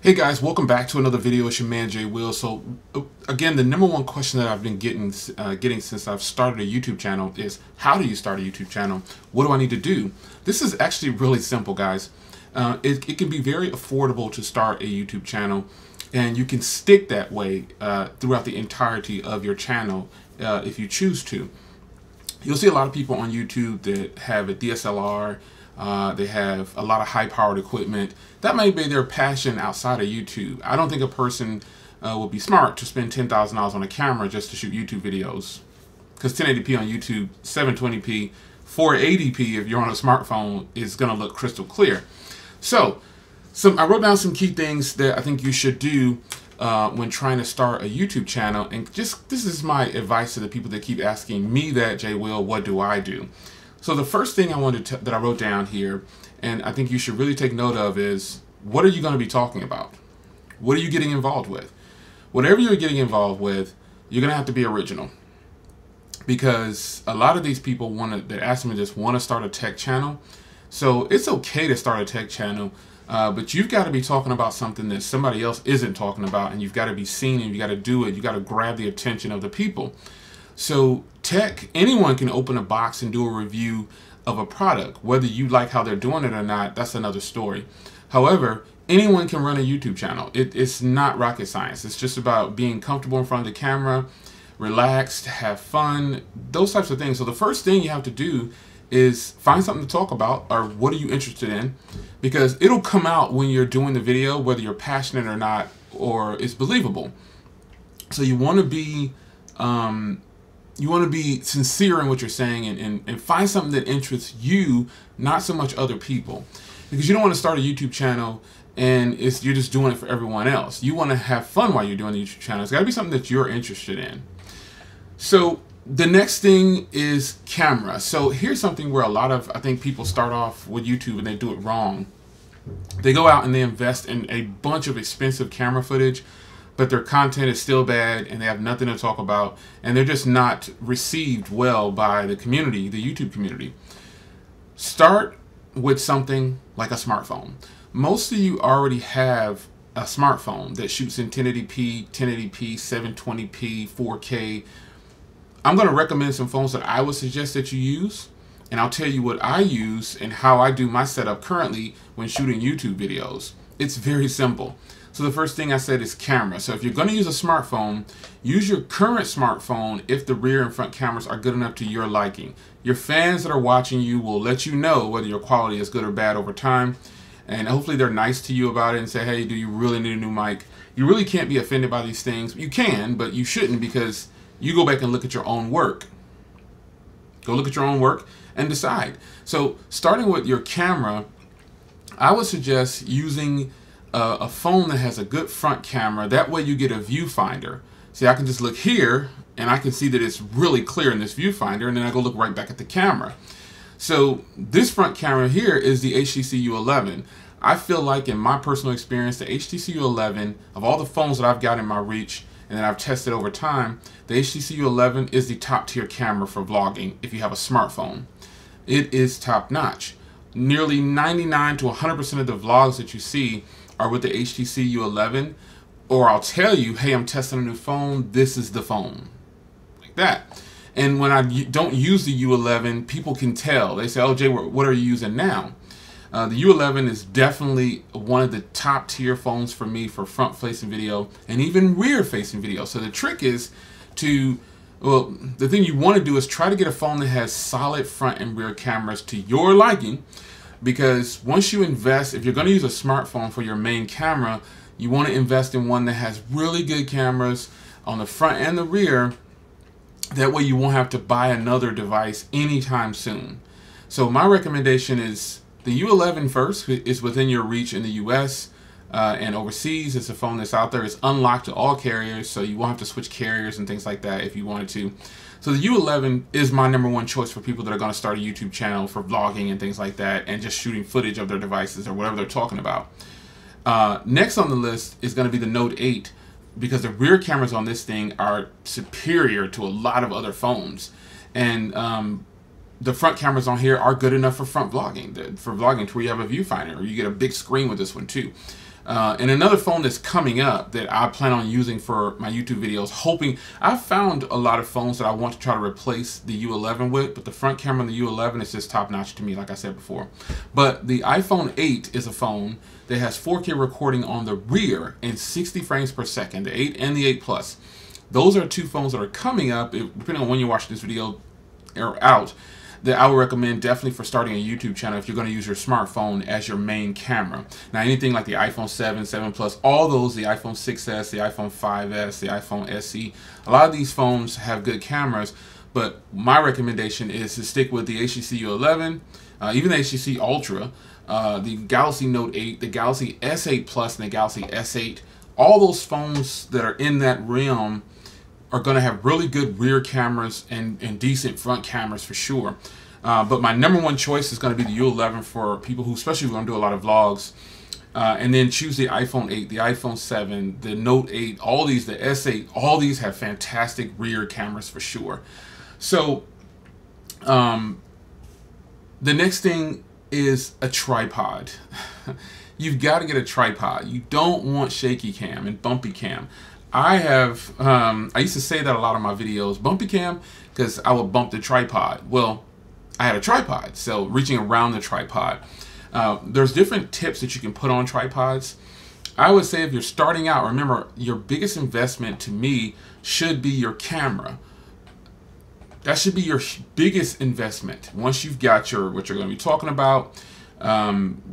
Hey guys, welcome back to another video. It's your man Jay Will. So again, the number one question that I've been getting since I've started a YouTube channel is, how do you start a YouTube channel? What do I need to do? This is actually really simple, guys. It can be very affordable to start a YouTube channel, and you can stick that way throughout the entirety of your channel if you choose to. You'll see a lot of people on YouTube that have a DSLR. They have a lot of high-powered equipment. That may be their passion outside of YouTube. I don't think a person would be smart to spend $10,000 on a camera just to shoot YouTube videos. Because 1080p on YouTube, 720p, 480p if you're on a smartphone is going to look crystal clear. So I wrote down some key things that I think you should do when trying to start a YouTube channel. And just this is my advice to the people that keep asking me that, Jay Will, what do I do? So the first thing that I wrote down here, and I think you should really take note of, is what are you going to be talking about? What are you getting involved with? Whatever you're getting involved with, you're going to have to be original. Because a lot of these people that ask me this want to start a tech channel. So it's okay to start a tech channel, but you've got to be talking about something that somebody else isn't talking about, and you've got to be seen, and you got to do it. You got to grab the attention of the people. So anyone can open a box and do a review of a product. Whether you like how they're doing it or not, that's another story. However, anyone can run a YouTube channel. It's not rocket science. It's just about being comfortable in front of the camera, relaxed, have fun, those types of things. So the first thing you have to do is find something to talk about, or what are you interested in, because it'll come out when you're doing the video, whether you're passionate or not, or it's believable. So you want to be sincere in what you're saying, and find something that interests you, not so much other people. Because you don't want to start a YouTube channel and you're just doing it for everyone else. You want to have fun while you're doing the YouTube channel. It's got to be something that you're interested in. So the next thing is camera. So here's something where I think people start off with YouTube and they do it wrong. They go out and they invest in a bunch of expensive camera footage, but their content is still bad and they have nothing to talk about, and they're just not received well by the community, the YouTube community. Start with something like a smartphone. Most of you already have a smartphone that shoots in 1080p, 720p, 4K. I'm going to recommend some phones that I would suggest that you use, and I'll tell you what I use and how I do my setup currently when shooting YouTube videos. It's very simple. So the first thing I said is camera. So if you're going to use a smartphone, use your current smartphone if the rear and front cameras are good enough to your liking. Your fans that are watching you will let you know whether your quality is good or bad over time. And hopefully they're nice to you about it and say, hey, do you really need a new mic? You really can't be offended by these things. You can, but you shouldn't, because you go back and look at your own work. Go look at your own work and decide. So starting with your camera, I would suggest using a phone that has a good front camera. That way you get a viewfinder. See, I can just look here and I can see that it's really clear in this viewfinder, and then I go look right back at the camera. So this front camera here is the HTC U11. I feel like, in my personal experience, the HTC U11, of all the phones that I've got in my reach and that I've tested over time, the HTC U11 is the top tier camera for vlogging if you have a smartphone. It is top notch. Nearly 99 to 100% of the vlogs that you see are with the HTC U11, or I'll tell you, hey, I'm testing a new phone, this is the phone. Like that. And when I don't use the U11, people can tell. They say, oh, Jay, what are you using now? The U11 is definitely one of the top tier phones for me for front-facing video and even rear-facing video. So the trick is the thing you want to do is try to get a phone that has solid front and rear cameras to your liking. Because once you invest, if you're going to use a smartphone for your main camera, you want to invest in one that has really good cameras on the front and the rear. That way you won't have to buy another device anytime soon. So my recommendation is the U11 first. Is within your reach in the US and overseas. It's a phone that's out there. It's unlocked to all carriers, so you won't have to switch carriers and things like that if you wanted to. So the U11 is my #1 choice for people that are going to start a YouTube channel for vlogging and things like that, and just shooting footage of their devices or whatever they're talking about. Next on the list is going to be the Note 8, because the rear cameras on this thing are superior to a lot of other phones. And the front cameras on here are good enough for front vlogging, to where you have a viewfinder, or you get a big screen with this one too. And another phone that's coming up that I plan on using for my YouTube videos, hoping, I've found a lot of phones that I want to try to replace the U11 with, but the front camera on the U11 is just top notch to me, like I said before. But the iPhone 8 is a phone that has 4K recording on the rear in 60 frames per second, the 8 and the 8 Plus. Those are two phones that are coming up, depending on when you watch this video or out, that I would recommend definitely for starting a YouTube channel if you're going to use your smartphone as your main camera. Now, anything like the iPhone 7, 7 Plus, all those, the iPhone 6S, the iPhone 5S, the iPhone SE, a lot of these phones have good cameras, but my recommendation is to stick with the HTC U11, even the HTC Ultra, the Galaxy Note 8, the Galaxy S8 Plus, and the Galaxy S8. All those phones that are in that realm are going to have really good rear cameras and decent front cameras for sure. But my number one choice is going to be the U11 for people who, especially when I do a lot of vlogs. And then choose the iPhone 8, the iPhone 7, the Note 8, all these, the S8, all these have fantastic rear cameras for sure. So the next thing is a tripod. You've got to get a tripod. You don't want shaky cam and bumpy cam. I used to say that a lot in my videos, bumpy cam, because I would bump the tripod. Well, I had a tripod, so reaching around the tripod. There's different tips that you can put on tripods. I would say if you're starting out, remember, your biggest investment to me should be your camera. That should be your biggest investment. Once you've got what you're going to be talking about,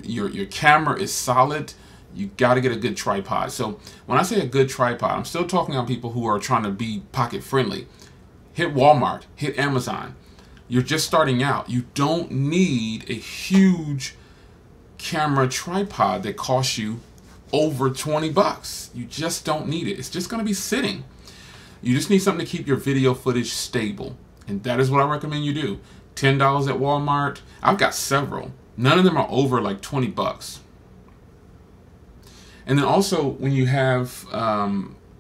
your camera is solid, you got to get a good tripod. So when I say a good tripod, I'm still talking about people who are trying to be pocket friendly. Hit Walmart, hit Amazon. You're just starting out. You don't need a huge camera tripod that costs you over 20 bucks. You just don't need it. It's just going to be sitting. You just need something to keep your video footage stable. And that is what I recommend you do. $10 at Walmart. I've got several. None of them are over like 20 bucks. And then also, when you have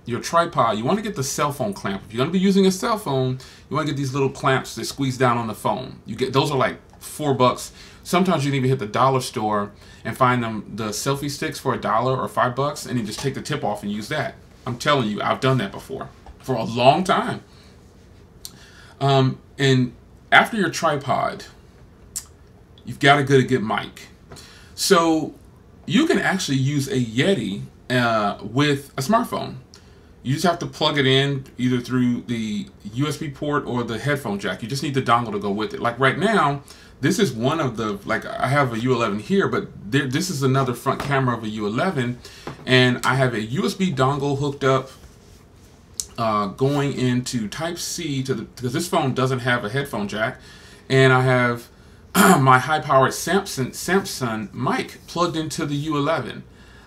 your tripod, you want to get the cell phone clamp. If you're going to be using a cell phone, you want to get these little clamps that squeeze down on the phone. Those are like $4. Sometimes you can even hit the dollar store and find the selfie sticks for $1 or $5, and you just take the tip off and use that. I'm telling you, I've done that before for a long time. And after your tripod, you've got to get a good mic. So you can actually use a Yeti with a smartphone. You just have to plug it in either through the USB port or the headphone jack. You just need the dongle to go with it. Like right now, this is one of the, like I have a U11 here, but this is another front camera of a U11, and I have a USB dongle hooked up going into Type-C because this phone doesn't have a headphone jack, and I have my high-powered Samsung mic plugged into the U11.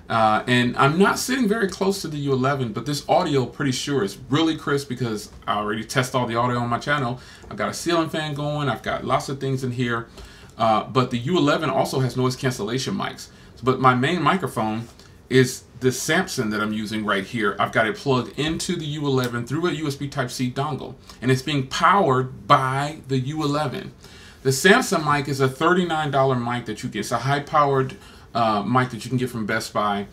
And I'm not sitting very close to the U11, but this audio, pretty sure, is really crisp because I already test all the audio on my channel. I've got a ceiling fan going. I've got lots of things in here. But the U11 also has noise cancellation mics. But my main microphone is the Samsung that I'm using right here. I've got it plugged into the U11 through a USB Type-C dongle, and it's being powered by the U11. The Samsung mic is a $39 mic that you get. It's a high-powered mic that you can get from Best Buy,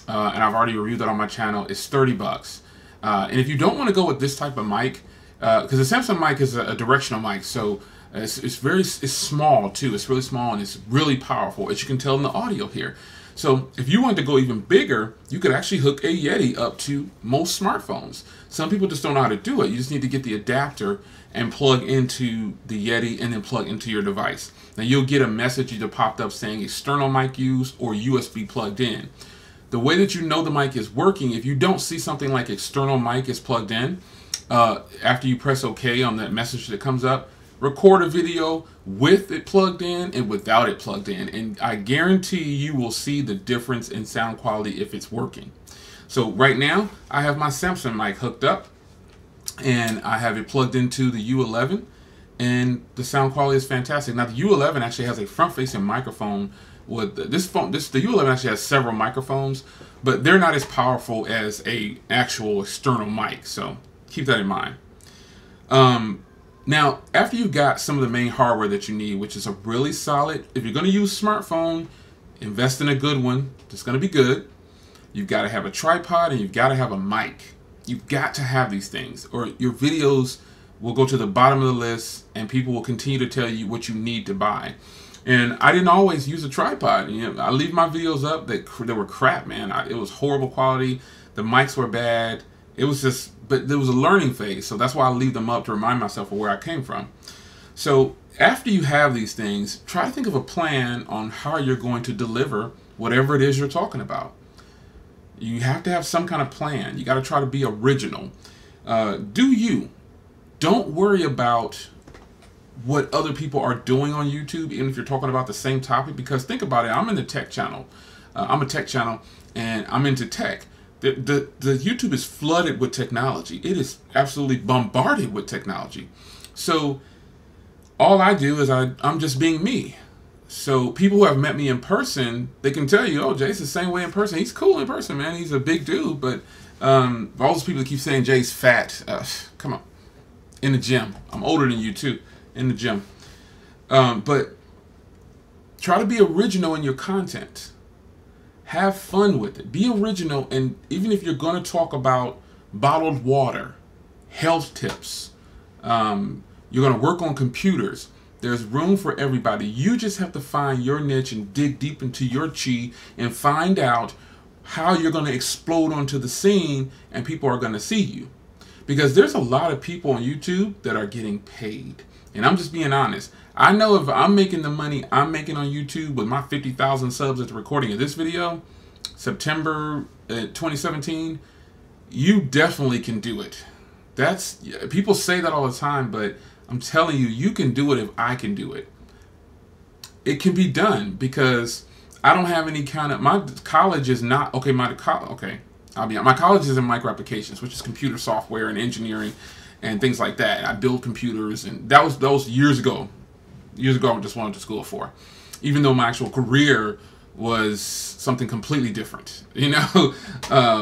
and I've already reviewed that on my channel. It's 30 bucks. And if you don't want to go with this type of mic, because the Samsung mic is a directional mic, so it's small too. It's really small and it's really powerful, as you can tell in the audio here. So if you wanted to go even bigger, you could actually hook a Yeti up to most smartphones. Some people just don't know how to do it. You just need to get the adapter and plug into the Yeti and then plug into your device. Now you'll get a message either popped up saying external mic used or USB plugged in. The way that you know the mic is working, if you don't see something like external mic is plugged in, after you press OK on that message that comes up, record a video with it plugged in and without it plugged in, and I guarantee you will see the difference in sound quality if it's working. So right now I have my Samsung mic hooked up and I have it plugged into the U11, and the sound quality is fantastic. Now the U11 actually has a front-facing microphone. With the U11 actually has several microphones, but they're not as powerful as a actual external mic, so keep that in mind. Now, after you've got some of the main hardware that you need, which is a really solid, if you're going to use smartphone, invest in a good one. It's going to be good. You've got to have a tripod, and you've got to have a mic. You've got to have these things, or your videos will go to the bottom of the list, and people will continue to tell you what you need to buy. And I didn't always use a tripod. You know, I leave my videos up that were crap, man. It was horrible quality. The mics were bad. It was just, but there was a learning phase, so that's why I leave them up to remind myself of where I came from. So after you have these things, try to think of a plan on how you're going to deliver whatever it is you're talking about. You have to have some kind of plan. You got to try to be original. Do you. Don't worry about what other people are doing on YouTube, even if you're talking about the same topic, because think about it. I'm in the tech channel. I'm a tech channel, and I'm into tech. The YouTube is flooded with technology. It is absolutely bombarded with technology. So all I do is I'm just being me. So people who have met me in person, they can tell you, oh, Jay's the same way in person. He's cool in person, man. He's a big dude. But all those people that keep saying Jay's fat, come on. In the gym. I'm older than you too. In the gym. But try to be original in your content. Have fun with it. Be original, and even if you're going to talk about bottled water, health tips, you're going to work on computers, there's room for everybody. You just have to find your niche and dig deep into your chi and find out how you're going to explode onto the scene and people are going to see you. Because there's a lot of people on YouTube that are getting paid. And I'm just being honest. I know if I'm making the money I'm making on YouTube with my 50,000 subs at the recording of this video, September 2017, you definitely can do it. People say that all the time, but I'm telling you, you can do it if I can do it. It can be done because I don't have any kind of, my college is not, my college is in micro applications, which is computer software and engineering and things like that. I build computers, and that was years ago. Years ago, I just wanted to school for, even though my actual career was something completely different. You know,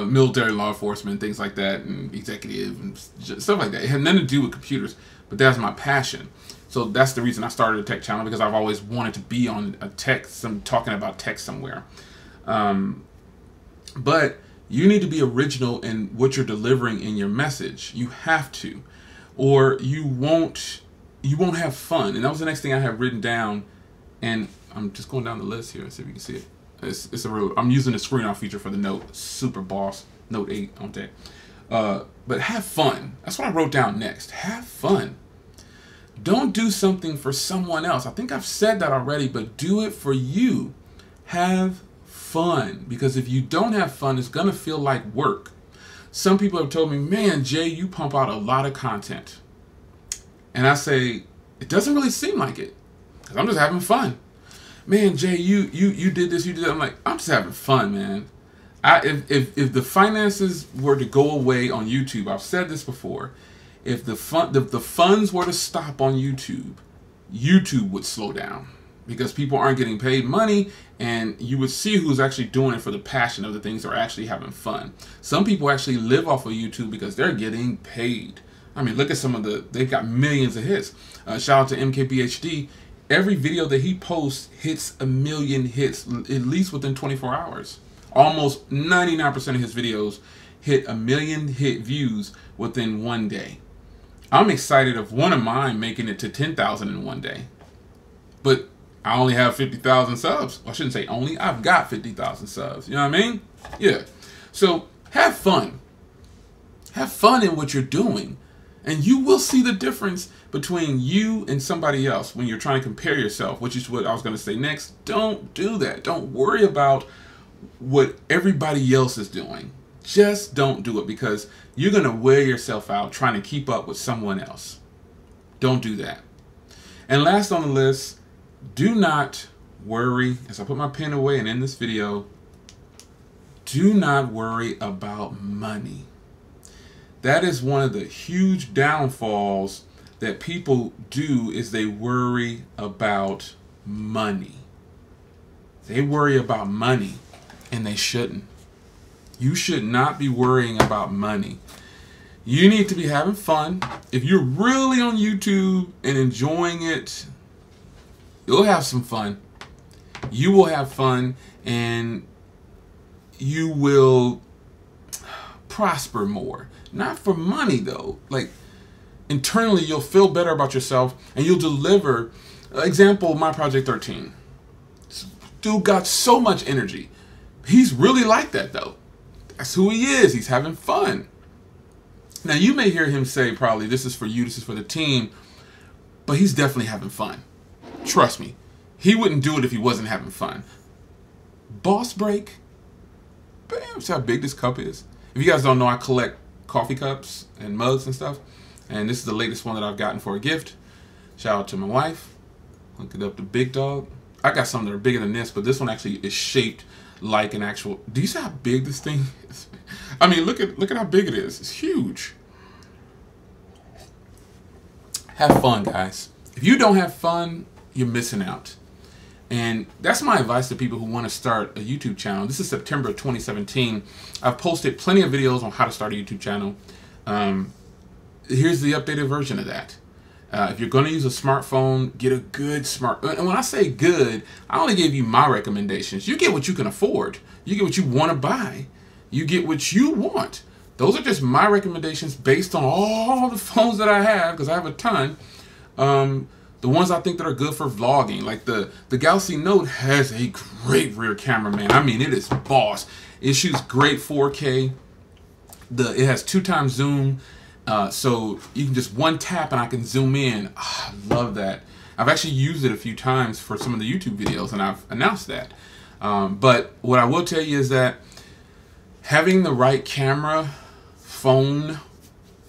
military, law enforcement, things like that, and executive and stuff like that. It had nothing to do with computers, but that's my passion. So that's the reason I started a tech channel, because I've always wanted to be on a tech, talking about tech somewhere. But you need to be original in what you're delivering in your message. You have to, or you won't have fun. And that was the next thing I have written down. And I'm just going down the list here. See if you can see it. It's a real. I'm using the screen off feature for the Note. Super boss. Note 8 on deck. But have fun. That's what I wrote down next. Have fun. Don't do something for someone else. I think I've said that already, but do it for you. Have fun. Because if you don't have fun, it's going to feel like work. Some people have told me, man, Jay, you pump out a lot of content. And I say, it doesn't really seem like it, because I'm just having fun. Man, Jay, you did this, you did that. I'm like, I'm just having fun, man. If the finances were to go away on YouTube, I've said this before, if the funds were to stop on YouTube, YouTube would slow down, because people aren't getting paid money, and you would see who's actually doing it for the passion of the things, they're actually having fun. Some people actually live off of YouTube because they're getting paid. I mean, look at some of they've got millions of hits. Shout out to MKBHD. Every video that he posts hits 1 million hits, at least within 24 hours. Almost 99% of his videos hit 1 million hit views within one day. I'm excited of one of mine making it to 10,000 in one day. But I only have 50,000 subs. I shouldn't say only. I've got 50,000 subs. You know what I mean? Yeah. So have fun. Have fun in what you're doing. And you will see the difference between you and somebody else when you're trying to compare yourself, which is what I was going to say next. Don't do that. Don't worry about what everybody else is doing. Just don't do it, because you're going to wear yourself out trying to keep up with someone else. Don't do that. And last on the list, do not worry, as I put my pen away and end this video, do not worry about money. That is one of the huge downfalls that people do, is they worry about money. They worry about money, and they shouldn't. You should not be worrying about money. You need to be having fun. If you're really on YouTube and enjoying it, you'll have some fun. You will have fun, and you will prosper more. Not for money though. Like internally, you'll feel better about yourself and you'll deliver. Example, my Project 13. Dude got so much energy. He's really like that though. That's who he is. He's having fun. Now you may hear him say probably, this is for you, this is for the team, but he's definitely having fun. Trust me. He wouldn't do it if he wasn't having fun. Boss break. Bam, see how big this cup is? If you guys don't know, I collect coffee cups and mugs and stuff. And this is the latest one that I've gotten for a gift. Shout out to my wife. Look it up, the big dog. I got some that are bigger than this, but this one actually is shaped like an actual. Do you see how big this thing is? I mean, look at how big it is. It's huge. Have fun, guys. If you don't have fun, you're missing out. And that's my advice to people who want to start a YouTube channel. This is September 2017. I've posted plenty of videos on how to start a YouTube channel. Here's the updated version of that. If you're going to use a smartphone, get a good smartphone. And when I say good, I only gave you my recommendations. You get what you can afford. You get what you want to buy. You get what you want. Those are just my recommendations based on all the phones that I have, because I have a ton. The ones I think that are good for vlogging, like the Galaxy Note has a great rear camera, man. I mean, it is boss. It shoots great 4K. It has 2x zoom. So you can just one tap and I can zoom in. I love that. I've actually used it a few times for some of the YouTube videos and I've announced that. But what I will tell you is that having the right camera, phone,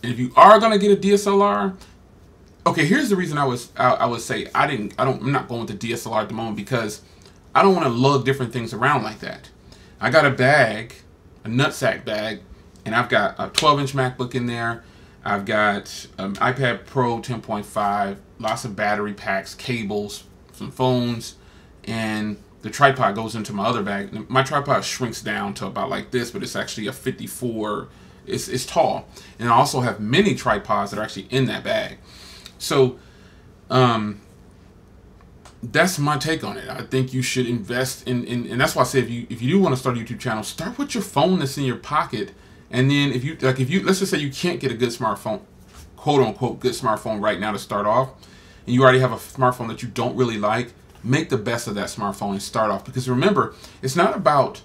and if you are going to get a DSLR, okay, here's the reason I would say I'm not going with the DSLR at the moment, because I don't want to lug different things around like that. I got a bag, a nutsack bag, and I've got a 12-inch MacBook in there. I've got iPad Pro 10.5, lots of battery packs, cables, some phones, and the tripod goes into my other bag. My tripod shrinks down to about like this, but it's actually a 54. It's tall. And I also have many tripods that are actually in that bag. So that's my take on it. I think you should invest in and that's why I say if you do want to start a YouTube channel, start with your phone that's in your pocket. And then if you let's just say you can't get a good smartphone, quote unquote good smartphone right now to start off, and you already have a smartphone that you don't really like, make the best of that smartphone and start off. Because remember, it's not about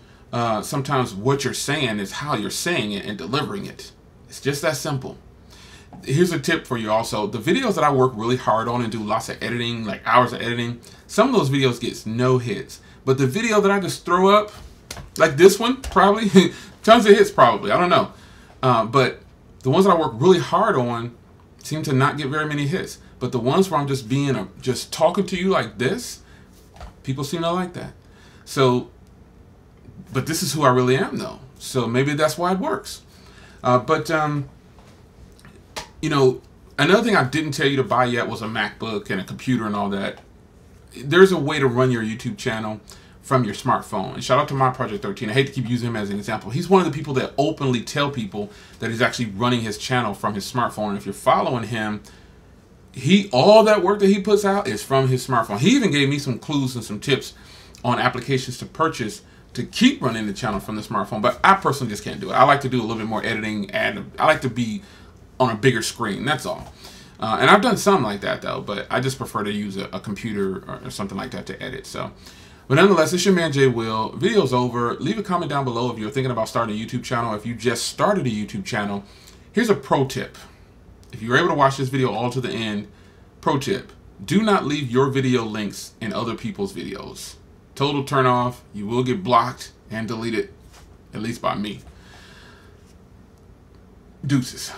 sometimes what you're saying, is how you're saying it and delivering it. It's just that simple. Here's a tip for you also. The videos that I work really hard on and do lots of editing, like hours of editing, some of those videos gets no hits. But the video that I just throw up, like this one, probably, tons of hits probably, I don't know. But the ones that I work really hard on seem to not get very many hits. But the ones where I'm just just talking to you like this, people seem to like that. So, but this is who I really am though. So maybe that's why it works. You know, another thing I didn't tell you to buy yet was a MacBook and a computer and all that. There's a way to run your YouTube channel from your smartphone. And shout out to my Project 13. I hate to keep using him as an example. He's one of the people that openly tell people that he's actually running his channel from his smartphone. And if you're following him, all that work that he puts out is from his smartphone. He even gave me some clues and some tips on applications to purchase to keep running the channel from the smartphone. But I personally just can't do it. I like to do a little bit more editing, and I like to be on a bigger screen, that's all. And I've done some like that though, but I just prefer to use a computer or something like that to edit. So, but nonetheless, it's your man Jay Will. Video's over. Leave a comment down below if you're thinking about starting a YouTube channel. If you just started a YouTube channel, here's a pro tip. If you're able to watch this video all to the end, pro tip: do not leave your video links in other people's videos. Total turn off. You will get blocked and deleted, at least by me. Deuces.